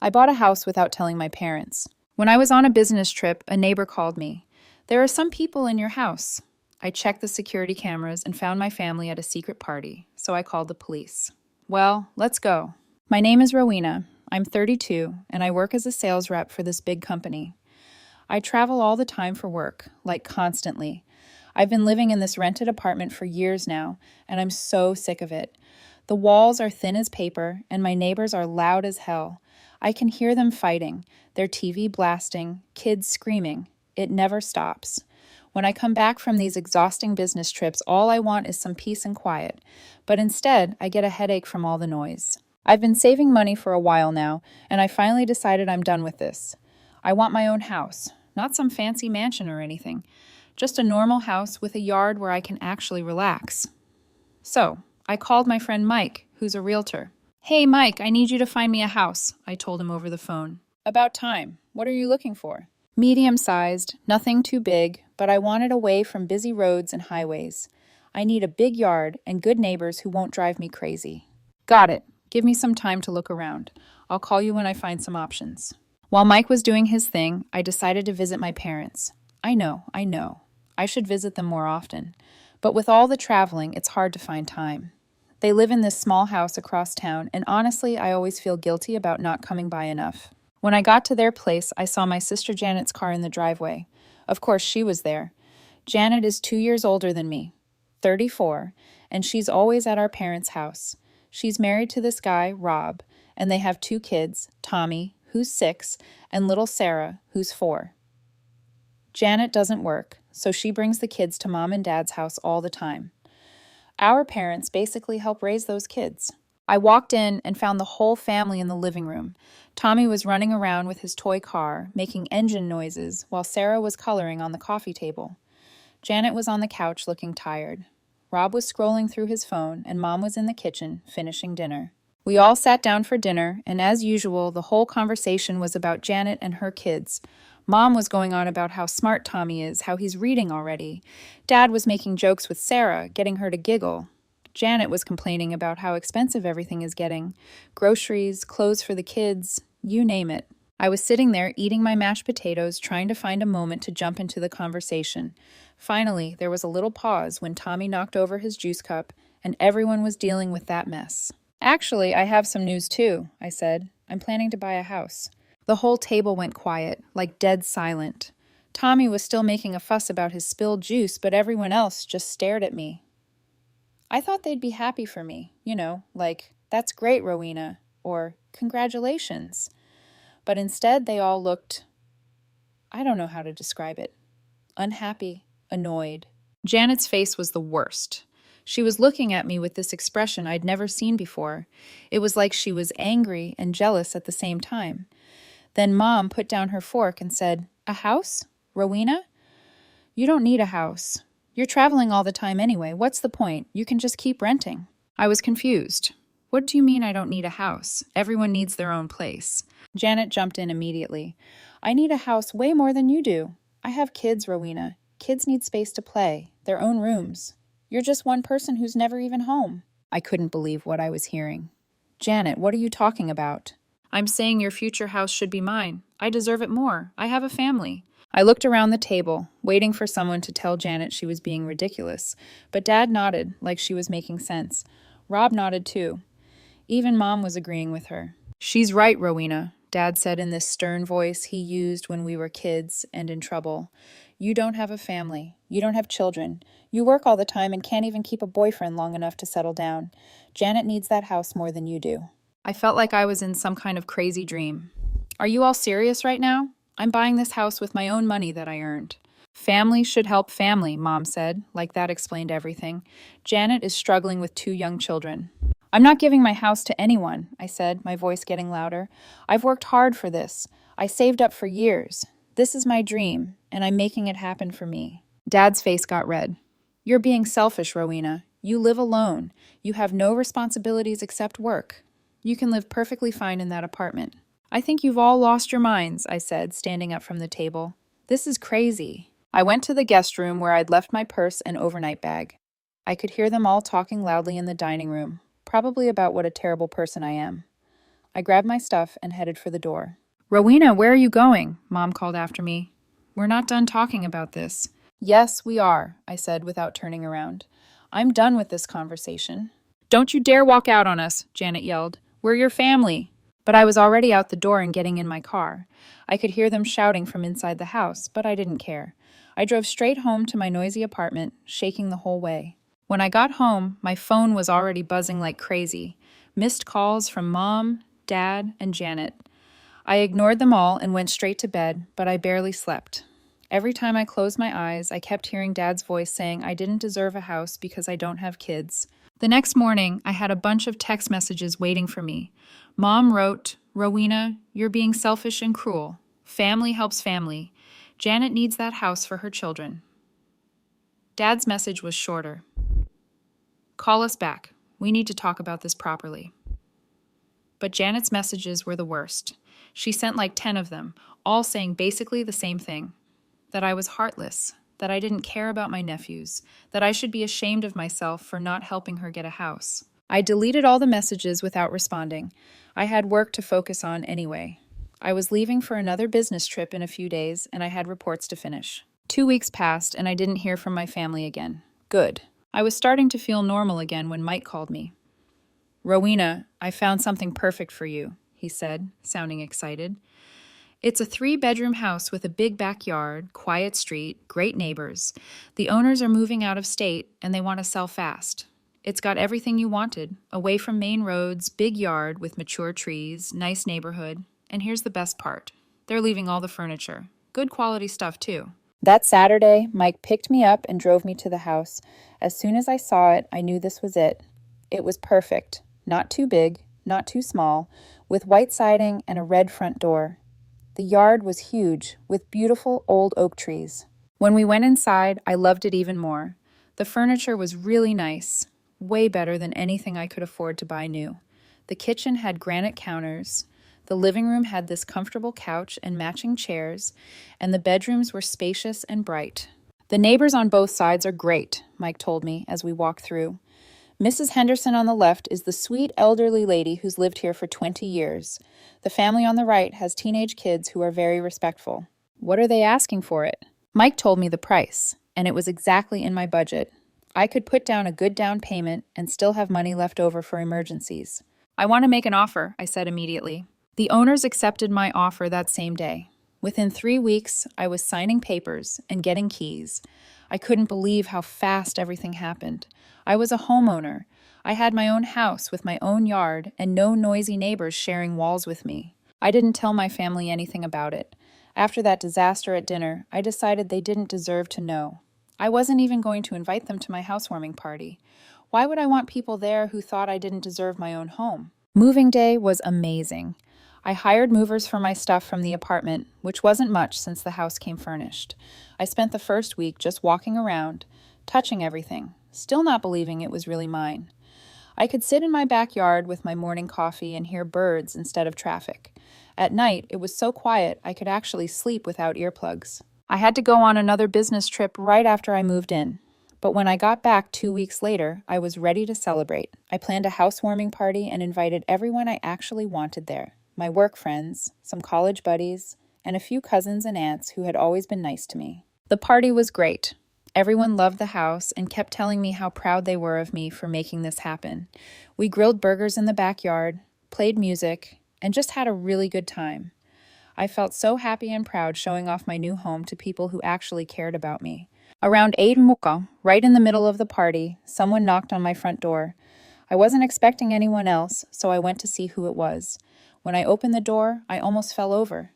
I bought a house without telling my parents. When I was on a business trip, a neighbor called me. There are some people in your house. I checked the security cameras and found my family at a secret party, so I called the police. Well, let's go. My name is Rowena. I'm 32, and I work as a sales rep for this big company. I travel all the time for work, like constantly. I've been living in this rented apartment for years now, and I'm so sick of it. The walls are thin as paper, and my neighbors are loud as hell. I can hear them fighting, their TV blasting, kids screaming. It never stops. When I come back from these exhausting business trips, all I want is some peace and quiet. But instead, I get a headache from all the noise. I've been saving money for a while now, and I finally decided I'm done with this. I want my own house, not some fancy mansion or anything. Just a normal house with a yard where I can actually relax. So, I called my friend Mike, who's a realtor. Hey, Mike, I need you to find me a house, I told him over the phone. About time. What are you looking for? Medium-sized, nothing too big, but I want it away from busy roads and highways. I need a big yard and good neighbors who won't drive me crazy. Got it. Give me some time to look around. I'll call you when I find some options. While Mike was doing his thing, I decided to visit my parents. I know. I should visit them more often. But with all the traveling, it's hard to find time. They live in this small house across town, and honestly, I always feel guilty about not coming by enough. When I got to their place, I saw my sister Janet's car in the driveway. Of course, she was there. Janet is 2 years older than me, 34, and she's always at our parents' house. She's married to this guy, Rob, and they have 2 kids, Tommy, who's 6, and little Sarah, who's 4. Janet doesn't work, so she brings the kids to Mom and Dad's house all the time. Our parents basically help raise those kids. I walked in and found the whole family in the living room. Tommy was running around with his toy car, making engine noises, while Sarah was coloring on the coffee table. Janet was on the couch looking tired. Rob was scrolling through his phone, and Mom was in the kitchen, finishing dinner. We all sat down for dinner, and as usual, the whole conversation was about Janet and her kids. Mom was going on about how smart Tommy is, how he's reading already. Dad was making jokes with Sarah, getting her to giggle. Janet was complaining about how expensive everything is getting. Groceries, clothes for the kids, you name it. I was sitting there eating my mashed potatoes, trying to find a moment to jump into the conversation. Finally, there was a little pause when Tommy knocked over his juice cup, and everyone was dealing with that mess. Actually, I have some news too, I said. I'm planning to buy a house. The whole table went quiet, like dead silent. Tommy was still making a fuss about his spilled juice, but everyone else just stared at me. I thought they'd be happy for me, like, that's great, Rowena, or congratulations. But instead, they all looked, I don't know how to describe it, unhappy, annoyed. Janet's face was the worst. She was looking at me with this expression I'd never seen before. It was like she was angry and jealous at the same time. Then Mom put down her fork and said, "A house? Rowena? You don't need a house. You're traveling all the time anyway. What's the point? You can just keep renting." I was confused. What do you mean I don't need a house? Everyone needs their own place. Janet jumped in immediately. I need a house way more than you do. I have kids, Rowena. Kids need space to play, their own rooms. You're just one person who's never even home. I couldn't believe what I was hearing. Janet, what are you talking about? I'm saying your future house should be mine. I deserve it more. I have a family. I looked around the table, waiting for someone to tell Janet she was being ridiculous, but Dad nodded like she was making sense. Rob nodded too. Even Mom was agreeing with her. She's right, Rowena, Dad said in this stern voice he used when we were kids and in trouble. You don't have a family. You don't have children. You work all the time and can't even keep a boyfriend long enough to settle down. Janet needs that house more than you do. I felt like I was in some kind of crazy dream. Are you all serious right now? I'm buying this house with my own money that I earned. Family should help family, Mom said, like that explained everything. Janet is struggling with 2 young children. I'm not giving my house to anyone, I said, my voice getting louder. I've worked hard for this. I saved up for years. This is my dream, and I'm making it happen for me. Dad's face got red. You're being selfish, Rowena. You live alone. You have no responsibilities except work. You can live perfectly fine in that apartment. I think you've all lost your minds, I said, standing up from the table. This is crazy. I went to the guest room where I'd left my purse and overnight bag. I could hear them all talking loudly in the dining room, probably about what a terrible person I am. I grabbed my stuff and headed for the door. Rowena, where are you going? Mom called after me. We're not done talking about this. Yes, we are, I said without turning around. I'm done with this conversation. Don't you dare walk out on us, Janet yelled. We're your family. But I was already out the door and getting in my car. I could hear them shouting from inside the house, but I didn't care. I drove straight home to my noisy apartment, shaking the whole way. When I got home, my phone was already buzzing like crazy. Missed calls from Mom, Dad, and Janet. I ignored them all and went straight to bed, but I barely slept. Every time I closed my eyes, I kept hearing Dad's voice saying I didn't deserve a house because I don't have kids. The next morning, I had a bunch of text messages waiting for me. Mom wrote, Rowena, you're being selfish and cruel. Family helps family. Janet needs that house for her children. Dad's message was shorter. Call us back. We need to talk about this properly. But Janet's messages were the worst. She sent like 10 of them, all saying basically the same thing. That I was heartless, that I didn't care about my nephews, that I should be ashamed of myself for not helping her get a house. I deleted all the messages without responding. I had work to focus on anyway. I was leaving for another business trip in a few days, and I had reports to finish. 2 weeks passed, and I didn't hear from my family again. Good. I was starting to feel normal again when Mike called me. Rowena, I found something perfect for you, he said, sounding excited. It's a 3-bedroom house with a big backyard, quiet street, great neighbors. The owners are moving out of state, and they want to sell fast. It's got everything you wanted, away from main roads, big yard with mature trees, nice neighborhood. And here's the best part. They're leaving all the furniture. Good quality stuff, too. That Saturday, Mike picked me up and drove me to the house. As soon as I saw it, I knew this was it. It was perfect. Not too big, not too small, with white siding and a red front door. The yard was huge, with beautiful old oak trees. When we went inside, I loved it even more. The furniture was really nice, way better than anything I could afford to buy new. The kitchen had granite counters. The living room had this comfortable couch and matching chairs, and the bedrooms were spacious and bright. The neighbors on both sides are great, Mike told me as we walked through. Mrs. Henderson on the left is the sweet elderly lady who's lived here for 20 years. The family on the right has teenage kids who are very respectful. What are they asking for it? Mike told me the price, and it was exactly in my budget. I could put down a good down payment and still have money left over for emergencies. I want to make an offer, I said immediately. The owners accepted my offer that same day. Within 3 weeks, I was signing papers and getting keys. I couldn't believe how fast everything happened. I was a homeowner. I had my own house with my own yard and no noisy neighbors sharing walls with me. I didn't tell my family anything about it. After that disaster at dinner, I decided they didn't deserve to know. I wasn't even going to invite them to my housewarming party. Why would I want people there who thought I didn't deserve my own home? Moving day was amazing. I hired movers for my stuff from the apartment, which wasn't much since the house came furnished. I spent the first week just walking around, touching everything, still not believing it was really mine. I could sit in my backyard with my morning coffee and hear birds instead of traffic. At night, it was so quiet I could actually sleep without earplugs. I had to go on another business trip right after I moved in. But when I got back 2 weeks later, I was ready to celebrate. I planned a housewarming party and invited everyone I actually wanted there. My work friends, some college buddies, and a few cousins and aunts who had always been nice to me. The party was great. Everyone loved the house and kept telling me how proud they were of me for making this happen. We grilled burgers in the backyard, played music, and just had a really good time. I felt so happy and proud showing off my new home to people who actually cared about me. Around 8 muka, right in the middle of the party, someone knocked on my front door. I wasn't expecting anyone else, so I went to see who it was. When I opened the door, I almost fell over.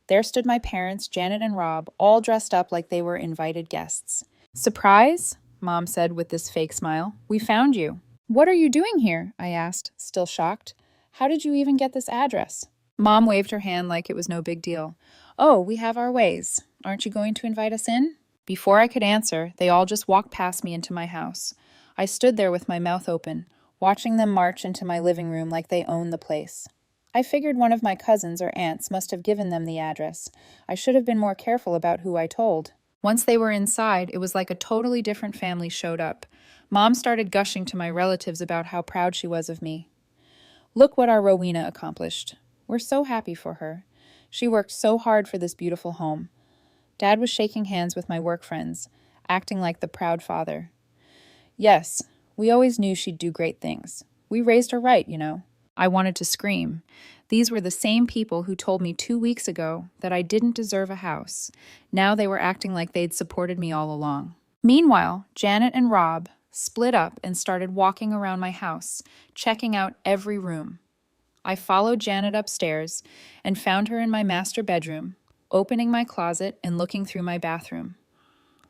There stood my parents, Janet and Rob, all dressed up like they were invited guests. Surprise? Mom said with this fake smile. We found you. What are you doing here? I asked, still shocked. How did you even get this address? Mom waved her hand like it was no big deal. Oh, we have our ways. Aren't you going to invite us in? Before I could answer, they all just walked past me into my house. I stood there with my mouth open, watching them march into my living room like they owned the place. I figured one of my cousins or aunts must have given them the address. I should have been more careful about who I told. Once they were inside, it was like a totally different family showed up. Mom started gushing to my relatives about how proud she was of me. Look what our Rowena accomplished. We're so happy for her. She worked so hard for this beautiful home. Dad was shaking hands with my work friends, acting like the proud father. Yes, we always knew she'd do great things. We raised her right, you know. I wanted to scream. These were the same people who told me 2 weeks ago that I didn't deserve a house. Now they were acting like they'd supported me all along. Meanwhile, Janet and Rob split up and started walking around my house, checking out every room. I followed Janet upstairs and found her in my master bedroom, opening my closet and looking through my bathroom.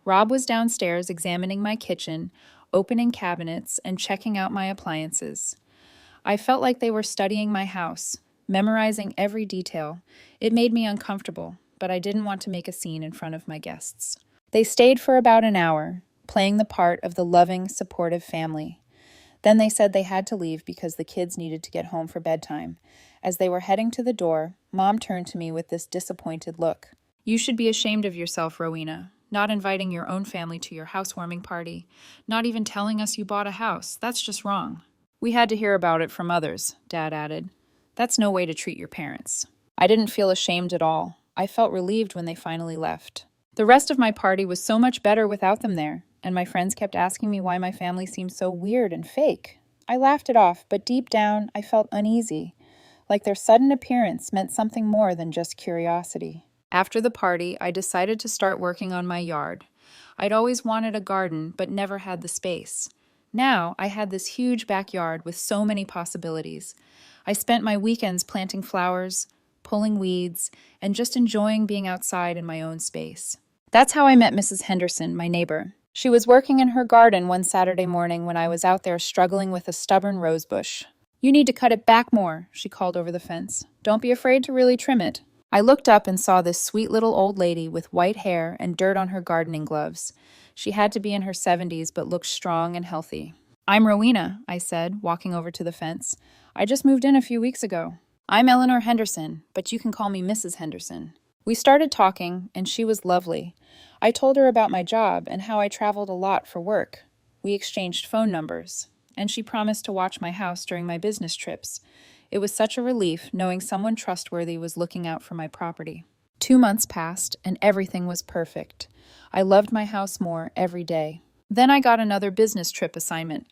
Rob was downstairs examining my kitchen, opening cabinets, and checking out my appliances. I felt like they were studying my house, memorizing every detail. It made me uncomfortable, but I didn't want to make a scene in front of my guests. They stayed for about an hour, playing the part of the loving, supportive family. Then they said they had to leave because the kids needed to get home for bedtime. As they were heading to the door, Mom turned to me with this disappointed look. You should be ashamed of yourself, Rowena, not inviting your own family to your housewarming party, not even telling us you bought a house. That's just wrong. We had to hear about it from others, Dad added. That's no way to treat your parents. I didn't feel ashamed at all. I felt relieved when they finally left. The rest of my party was so much better without them there, and my friends kept asking me why my family seemed so weird and fake. I laughed it off, but deep down, I felt uneasy, like their sudden appearance meant something more than just curiosity. After the party, I decided to start working on my yard. I'd always wanted a garden, but never had the space. Now, I had this huge backyard with so many possibilities. I spent my weekends planting flowers, pulling weeds, and just enjoying being outside in my own space. That's how I met Mrs. Henderson, my neighbor. She was working in her garden one Saturday morning when I was out there struggling with a stubborn rosebush. You need to cut it back more, she called over the fence. Don't be afraid to really trim it. I looked up and saw this sweet little old lady with white hair and dirt on her gardening gloves. She had to be in her 70s but looked strong and healthy. I'm Rowena, I said, walking over to the fence. I just moved in a few weeks ago. I'm Eleanor Henderson, but you can call me Mrs. Henderson. We started talking, and she was lovely. I told her about my job and how I traveled a lot for work. We exchanged phone numbers, and she promised to watch my house during my business trips. It was such a relief knowing someone trustworthy was looking out for my property. 2 months passed, and everything was perfect. I loved my house more every day. Then I got another business trip assignment.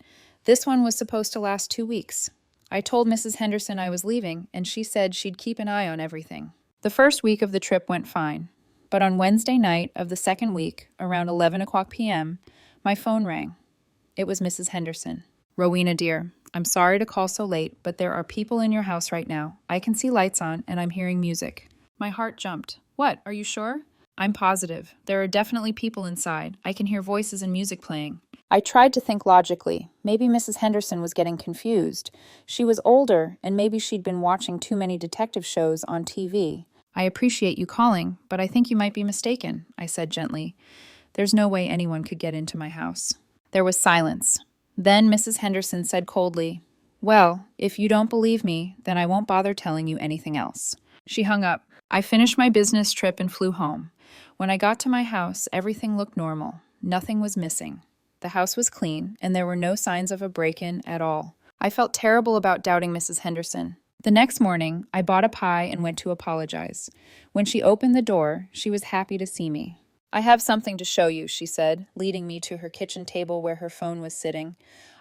This one was supposed to last 2 weeks. I told Mrs. Henderson I was leaving, and she said she'd keep an eye on everything. The first week of the trip went fine, but on Wednesday night of the second week, around 11 o'clock p.m., my phone rang. It was Mrs. Henderson. Rowena, dear, I'm sorry to call so late, but there are people in your house right now. I can see lights on, and I'm hearing music. My heart jumped. What, are you sure? I'm positive. There are definitely people inside. I can hear voices and music playing. I tried to think logically. Maybe Mrs. Henderson was getting confused. She was older, and maybe she'd been watching too many detective shows on TV. I appreciate you calling, but I think you might be mistaken, I said gently. There's no way anyone could get into my house. There was silence. Then Mrs. Henderson said coldly, Well, if you don't believe me, then I won't bother telling you anything else. She hung up. I finished my business trip and flew home. When I got to my house, everything looked normal. Nothing was missing. The house was clean, and there were no signs of a break-in at all. I felt terrible about doubting Mrs. Henderson. The next morning, I bought a pie and went to apologize. When she opened the door, she was happy to see me. I have something to show you, she said, leading me to her kitchen table where her phone was sitting.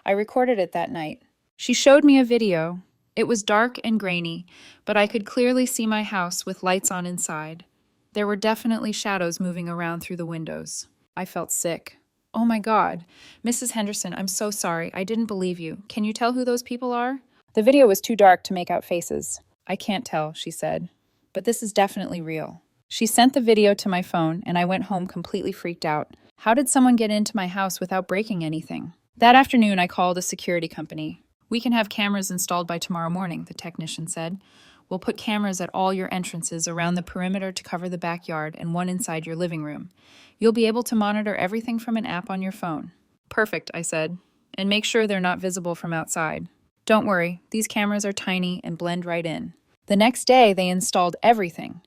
I recorded it that night. She showed me a video. It was dark and grainy, but I could clearly see my house with lights on inside. There were definitely shadows moving around through the windows. I felt sick. Oh my God. Mrs. Henderson, I'm so sorry. I didn't believe you. Can you tell who those people are? The video was too dark to make out faces. I can't tell, she said. But this is definitely real. She sent the video to my phone, and I went home completely freaked out. How did someone get into my house without breaking anything? That afternoon, I called a security company. We can have cameras installed by tomorrow morning, the technician said. We'll put cameras at all your entrances around the perimeter to cover the backyard and one inside your living room. You'll be able to monitor everything from an app on your phone. Perfect, I said. And make sure they're not visible from outside. Don't worry, these cameras are tiny and blend right in. The next day, they installed everything.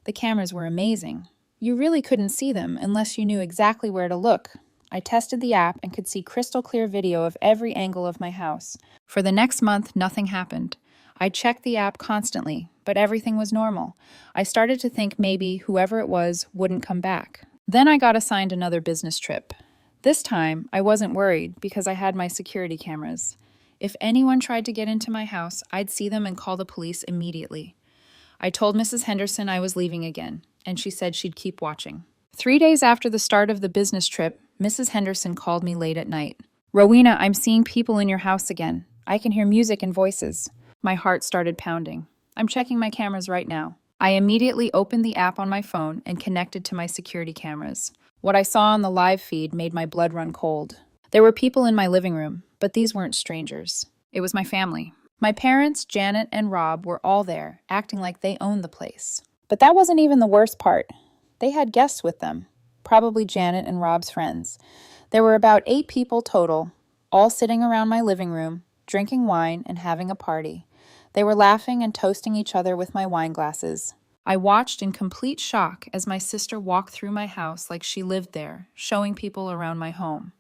The cameras were amazing. You really couldn't see them unless you knew exactly where to look. I tested the app and could see crystal clear video of every angle of my house. For the next month, nothing happened. I checked the app constantly, but everything was normal. I started to think maybe whoever it was wouldn't come back. Then I got assigned another business trip. This time, I wasn't worried because I had my security cameras. If anyone tried to get into my house, I'd see them and call the police immediately. I told Mrs. Henderson I was leaving again, and she said she'd keep watching. 3 days after the start of the business trip, Mrs. Henderson called me late at night. "Rowena, I'm seeing people in your house again. I can hear music and voices." My heart started pounding. "I'm checking my cameras right now." I immediately opened the app on my phone and connected to my security cameras. What I saw on the live feed made my blood run cold. There were people in my living room, but these weren't strangers. It was my family. My parents, Janet and Rob, were all there, acting like they owned the place. But that wasn't even the worst part. They had guests with them, probably Janet and Rob's friends. There were about 8 people total, all sitting around my living room, drinking wine and having a party. They were laughing and toasting each other with my wine glasses. I watched in complete shock as my sister walked through my house like she lived there, showing people around my home.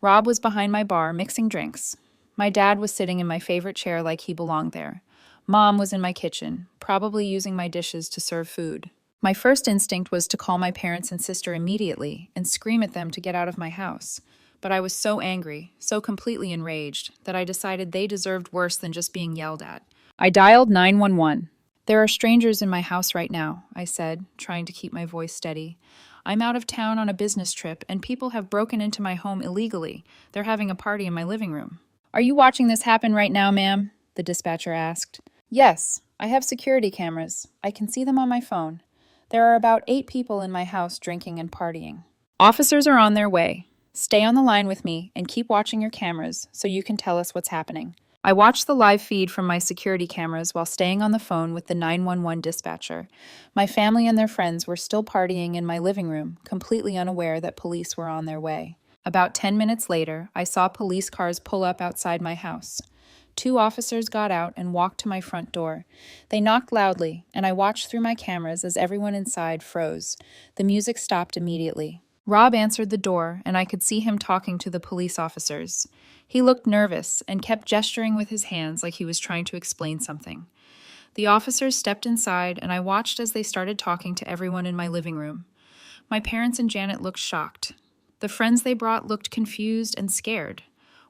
Rob was behind my bar mixing drinks. My dad was sitting in my favorite chair like he belonged there. Mom was in my kitchen, probably using my dishes to serve food. My first instinct was to call my parents and sister immediately and scream at them to get out of my house. But I was so angry, so completely enraged, that I decided they deserved worse than just being yelled at. I dialed 911. "There are strangers in my house right now," I said, trying to keep my voice steady. "I'm out of town on a business trip, and people have broken into my home illegally. They're having a party in my living room." "Are you watching this happen right now, ma'am?" the dispatcher asked. "Yes, I have security cameras. I can see them on my phone. There are about 8 people in my house drinking and partying." "Officers are on their way. Stay on the line with me and keep watching your cameras so you can tell us what's happening." I watched the live feed from my security cameras while staying on the phone with the 911 dispatcher. My family and their friends were still partying in my living room, completely unaware that police were on their way. About 10 minutes later, I saw police cars pull up outside my house. 2 officers got out and walked to my front door. They knocked loudly, and I watched through my cameras as everyone inside froze. The music stopped immediately. Rob answered the door, and I could see him talking to the police officers. He looked nervous and kept gesturing with his hands like he was trying to explain something. The officers stepped inside, and I watched as they started talking to everyone in my living room. My parents and Janet looked shocked. The friends they brought looked confused and scared.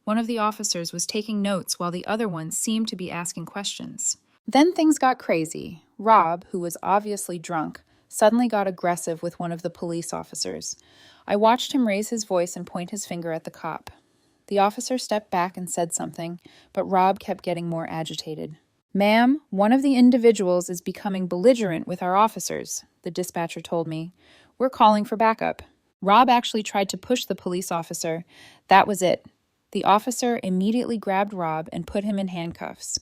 One of the officers was taking notes while the other one seemed to be asking questions. Then things got crazy. Rob, who was obviously drunk, suddenly got aggressive with one of the police officers. I watched him raise his voice and point his finger at the cop. The officer stepped back and said something, but Rob kept getting more agitated. "Ma'am, one of the individuals is becoming belligerent with our officers," the dispatcher told me. "We're calling for backup." Rob actually tried to push the police officer. That was it. The officer immediately grabbed Rob and put him in handcuffs.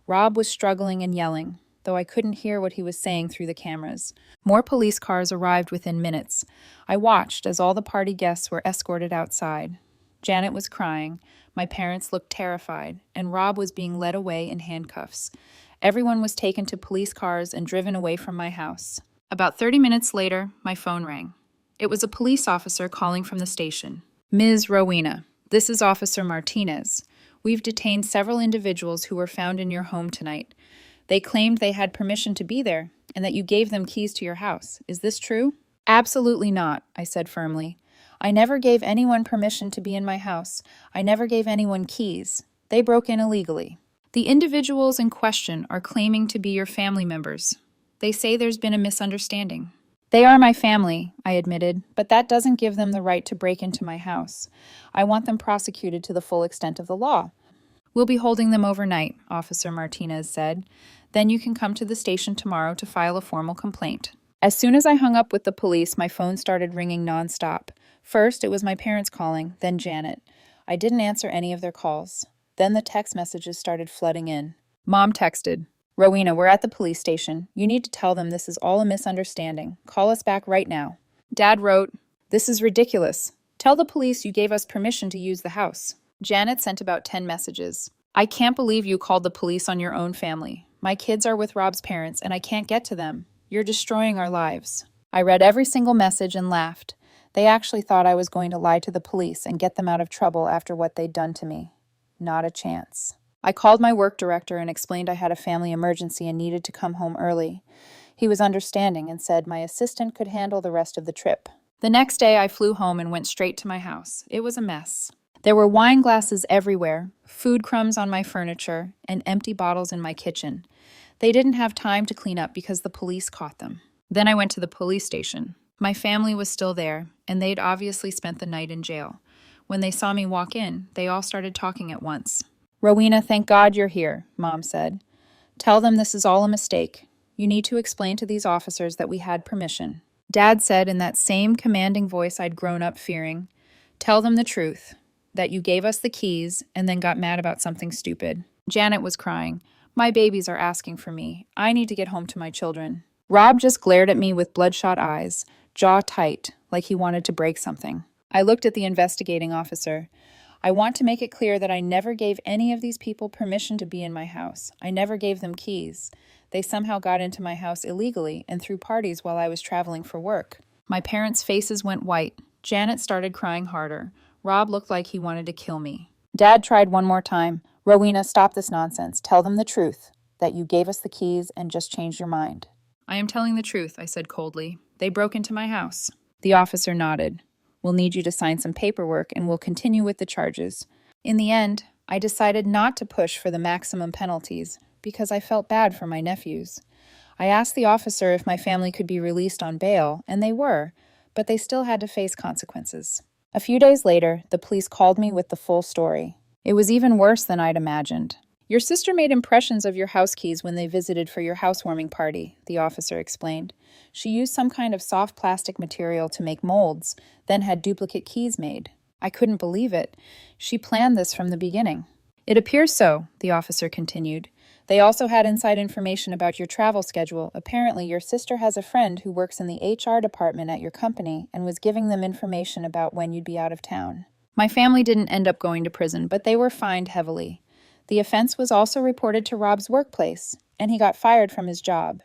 Rob was struggling and yelling, though I couldn't hear what he was saying through the cameras. More police cars arrived within minutes. I watched as all the party guests were escorted outside. Janet was crying, my parents looked terrified, and Rob was being led away in handcuffs. Everyone was taken to police cars and driven away from my house. About 30 minutes later, my phone rang. It was a police officer calling from the station. "Ms. Rowena, this is Officer Martinez. We've detained several individuals who were found in your home tonight. They claimed they had permission to be there and that you gave them keys to your house. Is this true?" "Absolutely not," I said firmly. "I never gave anyone permission to be in my house. I never gave anyone keys. They broke in illegally." "The individuals in question are claiming to be your family members. They say there's been a misunderstanding." "They are my family," I admitted, "but that doesn't give them the right to break into my house. I want them prosecuted to the full extent of the law." "We'll be holding them overnight," Officer Martinez said. "Then you can come to the station tomorrow to file a formal complaint." As soon as I hung up with the police, my phone started ringing nonstop. First, it was my parents calling, then Janet. I didn't answer any of their calls. Then the text messages started flooding in. Mom texted, "Rowena, we're at the police station. You need to tell them this is all a misunderstanding. Call us back right now." Dad wrote, "This is ridiculous. Tell the police you gave us permission to use the house." Janet sent about 10 messages. "I can't believe you called the police on your own family. My kids are with Rob's parents, and I can't get to them. You're destroying our lives." I read every single message and laughed. They actually thought I was going to lie to the police and get them out of trouble after what they'd done to me. Not a chance. I called my work director and explained I had a family emergency and needed to come home early. He was understanding and said my assistant could handle the rest of the trip. The next day, I flew home and went straight to my house. It was a mess. There were wine glasses everywhere, food crumbs on my furniture, and empty bottles in my kitchen. They didn't have time to clean up because the police caught them. Then I went to the police station. My family was still there, and they'd obviously spent the night in jail. When they saw me walk in, they all started talking at once. "Rowena, thank God you're here," Mom said. "Tell them this is all a mistake. You need to explain to these officers that we had permission." Dad said in that same commanding voice I'd grown up fearing, "Tell them the truth, that you gave us the keys and then got mad about something stupid." Janet was crying. "My babies are asking for me. I need to get home to my children." Rob just glared at me with bloodshot eyes, jaw tight, like he wanted to break something. I looked at the investigating officer. "I want to make it clear that I never gave any of these people permission to be in my house. I never gave them keys. They somehow got into my house illegally and threw parties while I was traveling for work." My parents' faces went white. Janet started crying harder. Rob looked like he wanted to kill me. Dad tried one more time. "Rowena, stop this nonsense. Tell them the truth, that you gave us the keys and just changed your mind." "I am telling the truth," I said coldly. "They broke into my house." The officer nodded. "We'll need you to sign some paperwork and we'll continue with the charges." In the end, I decided not to push for the maximum penalties because I felt bad for my nephews. I asked the officer if my family could be released on bail, and they were, but they still had to face consequences. A few days later, the police called me with the full story. It was even worse than I'd imagined. "Your sister made impressions of your house keys when they visited for your housewarming party," the officer explained. "She used some kind of soft plastic material to make molds, then had duplicate keys made." I couldn't believe it. She planned this from the beginning. "It appears so," the officer continued. "They also had inside information about your travel schedule. Apparently, your sister has a friend who works in the HR department at your company and was giving them information about when you'd be out of town." My family didn't end up going to prison, but they were fined heavily. The offense was also reported to Rob's workplace, and he got fired from his job.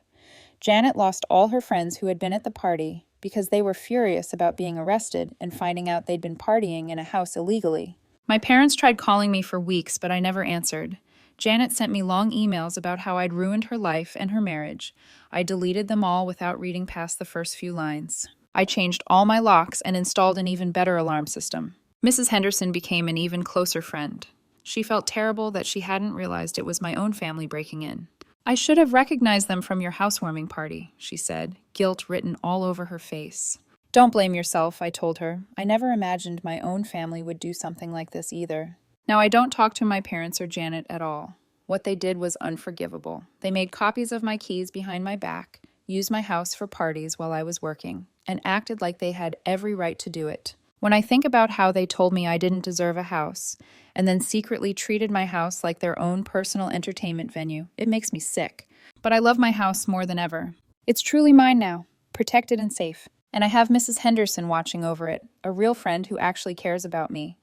Janet lost all her friends who had been at the party because they were furious about being arrested and finding out they'd been partying in a house illegally. My parents tried calling me for weeks, but I never answered. Janet sent me long emails about how I'd ruined her life and her marriage. I deleted them all without reading past the first few lines. I changed all my locks and installed an even better alarm system. Mrs. Henderson became an even closer friend. She felt terrible that she hadn't realized it was my own family breaking in. "I should have recognized them from your housewarming party," she said, guilt written all over her face. "Don't blame yourself," I told her. "I never imagined my own family would do something like this either." Now, I don't talk to my parents or Janet at all. What they did was unforgivable. They made copies of my keys behind my back, used my house for parties while I was working, and acted like they had every right to do it. When I think about how they told me I didn't deserve a house, and then secretly treated my house like their own personal entertainment venue, it makes me sick. But I love my house more than ever. It's truly mine now, protected and safe. And I have Mrs. Henderson watching over it, a real friend who actually cares about me.